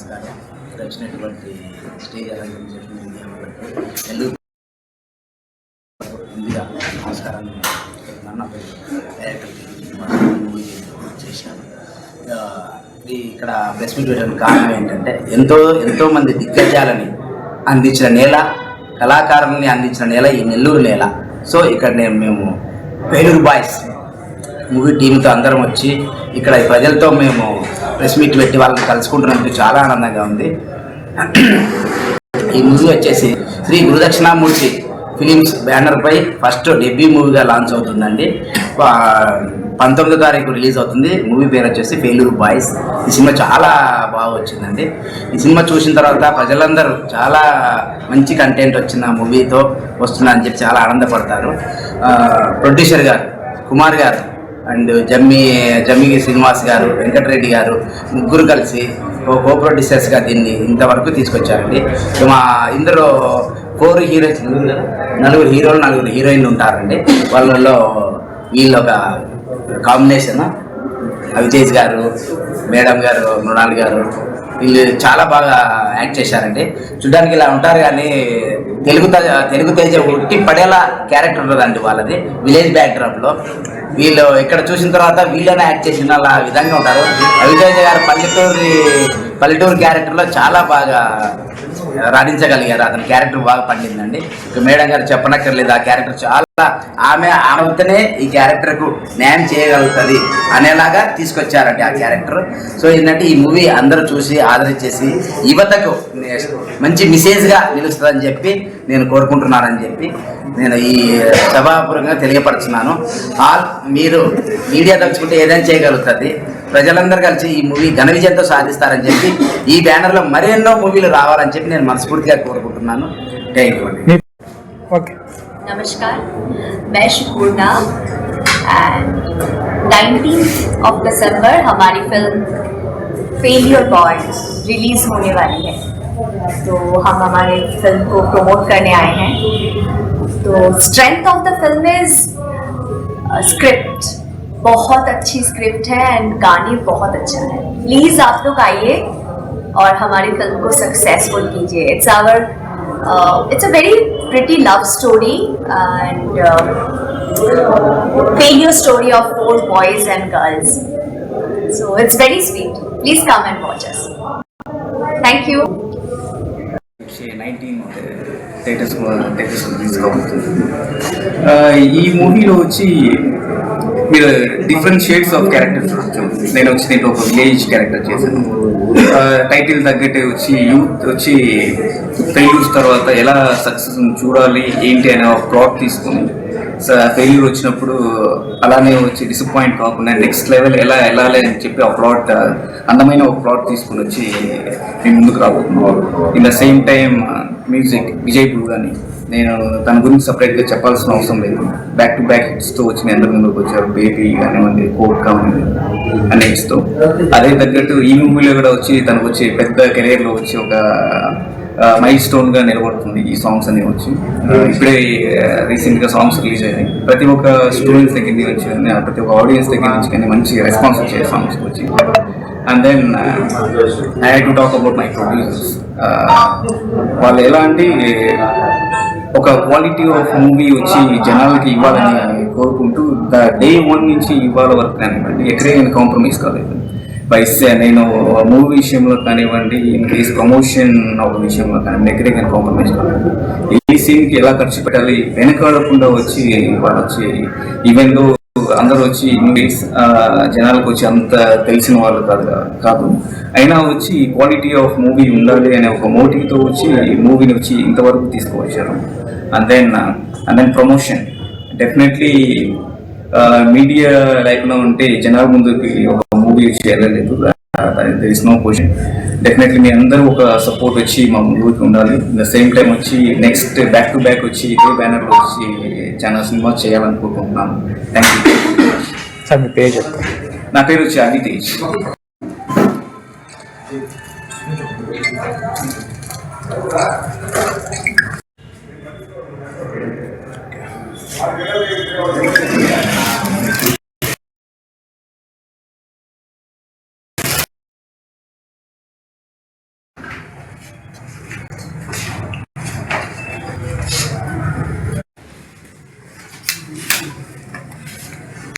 నమస్కారం. ఇక్కడ వచ్చినటువంటి స్టేజ్ అలంకరించినటువంటి మీడియా వాళ్ళకు నెల్లూరు ముందుగా నమస్కారం నన్న మూవీ చేశాను. ఇక్కడ ప్రెస్ మీట్ పెట్టడానికి కారణం ఏంటంటే ఎంతోమంది దిగ్గజాలని అందించిన నేల, కళాకారుల్ని అందించిన నేల ఈ నెల్లూరు నేల. సో ఇక్కడ మేము వేలూరు బాయ్స్ మూవీ టీంతో అందరం వచ్చి ఇక్కడ ప్రజలతో మేము ప్రెస్ మీట్ పెట్టి వాళ్ళని కలుసుకుంటున్నట్టు చాలా ఆనందంగా ఉంది. ఈ మూవీ వచ్చేసి శ్రీ గురుదక్షిణామూర్తి ఫిలిమ్స్ బ్యానర్పై ఫస్ట్ డెబ్యూ మూవీగా లాంచ్ అవుతుందండి. 19వ తారీఖు రిలీజ్ అవుతుంది. మూవీ పేరు వచ్చేసి వేలూరు బాయ్స్. ఈ సినిమా చాలా బాగా వచ్చిందండి. ఈ సినిమా చూసిన తర్వాత ప్రజలందరూ చాలా మంచి కంటెంట్ వచ్చిన మూవీతో వస్తుందని చెప్పి చాలా ఆనందపడతారు. ప్రొడ్యూసర్ గారు కుమార్ గారు అండ్ జమ్మిగి శ్రీనివాస్ గారు, వెంకటరెడ్డి గారు ముగ్గురు కలిసి కో ప్రొడ్యూసర్స్గా దీన్ని ఇంతవరకు తీసుకొచ్చారండి. ఇందులో 4 హీరోయిన్స్, నలుగురు హీరోలు, 4 హీరోయిన్లు ఉంటారండి. వాళ్ళలో వీళ్ళు ఒక కాంబినేషన్. అవితేజ్ గారు, మేడం గారు, మృణాల్ గారు వీళ్ళు చాలా బాగా యాక్ట్ చేశారండి. చూడడానికి ఇలా ఉంటారు కానీ తెలుగు తేజ ఉట్టి పడేలా క్యారెక్టర్ ఉంటుందండి వాళ్ళది. విలేజ్ బ్యాక్డ్రాప్లో వీళ్ళు ఇక్కడ చూసిన తర్వాత వీళ్ళనే యాక్ట్ చేసిన అలా విధంగా ఉంటారు. అవితేజ గారు పల్లెటూరు క్యారెక్టర్లో చాలా బాగా రాణించగలిగారు. అతని క్యారెక్టర్ బాగా పండిందండి. ఇక మేడం గారు చెప్పనక్కర్లేదు, ఆ క్యారెక్టర్ చాలా ఆమెతోనే ఈ క్యారెక్టర్కు న్యాయం చేయగలుగుతుంది అనేలాగా తీసుకొచ్చారండి ఆ క్యారెక్టర్. సో ఏంటంటే ఈ మూవీ అందరూ చూసి ఆదరించేసి యువతకు మంచి మెసేజ్గా నిలుస్తుందని చెప్పి నేను కోరుకుంటున్నానని చెప్పి నేను ఈ సభాపూర్వకంగా తెలియపరుచున్నాను. మీరు మీడియా తలుచుకుంటే ఏదైనా చేయగలుగుతుంది. ప్రజలందరూ కలిసి ఈ మూవీ ఘన విజయంతో సాధిస్తారని చెప్పి ఈ బ్యానర్లో మరెన్నో మూవీలు రావాలని చెప్పి నేను మనస్ఫూర్తిగా కోరుకుంటున్నాను. థ్యాంక్ యూ అండి. नमस्कार, मैं शुकुरना एंड 19th of December हमारी फिल्म फेलियर बॉयज रिलीज होने वाली है. तो हम हमारे फिल्म को प्रमोट करने आए हैं. तो strength of the film is script. बहुत अच्छी स्क्रिप्ट है एंड गाने बहुत अच्छा है. प्लीज़ आप लोग आइए और हमारी फिल्म को सक्सेसफुल कीजिए. It's a very pretty love story and failure story of 4 boys and girls. So it's very sweet. Please come and watch us. Thank you. 19 theatres release అవుతుంది. ఈ మూవీలో వచ్చి మీరు డిఫరెంట్ షేడ్స్ ఆఫ్ క్యారెక్టర్స్ చూడొచ్చు. నేను వచ్చి దీంట్లో ఒక విలేజ్ క్యారెక్టర్ చేశాను. టైటిల్ తగ్గట్టే వచ్చి యూత్ వచ్చి ఫెయిల్యూర్స్ తర్వాత ఎలా సక్సెస్ చూడాలి ఏంటి అనే ఒక ప్లాట్ తీసుకుని ఫెయిల్యూర్ వచ్చినప్పుడు అలానే వచ్చి డిసప్పాయింట్ కాకుండా నెక్స్ట్ లెవెల్ ఎలా వెళ్ళాలి అని చెప్పి ఆ ప్లాట్ అందమైన ఒక ప్లాట్ తీసుకుని వచ్చి మేము ముందుకు రాబోతున్నాం. In the same time music Vijay అని నేను తన గురించి సపరేట్గా చెప్పాల్సిన అవసరం లేదు. బ్యాక్ టు బ్యాక్ హిట్స్తో వచ్చి మీ అందరి ముందుకు వచ్చారు. బేబీ కానివ్వండి, కోట్ కానివ్వండి అనే హిట్స్తో. అదే తగ్గట్టు ఈ మూవీలో కూడా వచ్చి తనకు వచ్చి పెద్ద కెరీర్లో వచ్చి ఒక మైల్ స్టోన్గా నిలబడుతుంది ఈ సాంగ్స్ అనేవి వచ్చి. ఇప్పుడే రీసెంట్గా సాంగ్స్ రిలీజ్ అయ్యాయి. ప్రతి ఒక్క స్టూడెంట్స్ దగ్గర నుంచి కానీ ప్రతి ఒక్క ఆడియన్స్ దగ్గర నుంచి కానీ మంచి రెస్పాన్స్ వచ్చాయి సాంగ్స్ వచ్చి. And then I had to talk about my producers. వాళ్ళు ఎలా అంటే ఒక క్వాలిటీ ఆఫ్ మూవీ వచ్చి జనాలకి ఇవ్వాలని కోరుకుంటూ డే 1 నుంచి ఇవ్వాల వరకు కానివ్వండి ఎక్కడే నేను కాంప్రమైజ్ కాలేదు. నేను మూవీ విషయంలో కానివ్వండి, ఇన్ కేస్ ప్రమోషన్ ఒక విషయంలో కానివ్వండి ఎక్కడే కానీ కాంప్రమైజ్ కాలేదు. ఈ సీన్కి ఎలా ఖర్చు పెట్టాలి వెనకాడకుండా వచ్చి వాళ్ళు వచ్చి ఈవెన్ దో అందరూ వచ్చి ఇంగ్లీష్ జనాలకు వచ్చి అంత తెలిసిన వాళ్ళు కాదు అయినా వచ్చి క్వాలిటీ ఆఫ్ మూవీ ఉండాలి అనే ఒక మోటివ్తో వచ్చి మూవీని వచ్చి ఇంతవరకు తీసుకువచ్చారు. And then promotion definitely media లేకుండా ఉంటే జనాల ముందుకి ఒక మూవీ వచ్చి వెళ్ళలేదు. There is no question. Definitely మీ అందరూ ఒక సపోర్ట్ వచ్చి మా మూవీకి ఉండాలి. ద సేమ్ టైం వచ్చి నెక్స్ట్ బ్యాక్ టు బ్యాక్ వచ్చి ఇదే బ్యానర్లో వచ్చి చాలా సినిమా చేయాలనుకుంటున్నాను. Thank you sir. మీ పేరు చెప్తాను. నా పేరు వచ్చి అవితేజ్.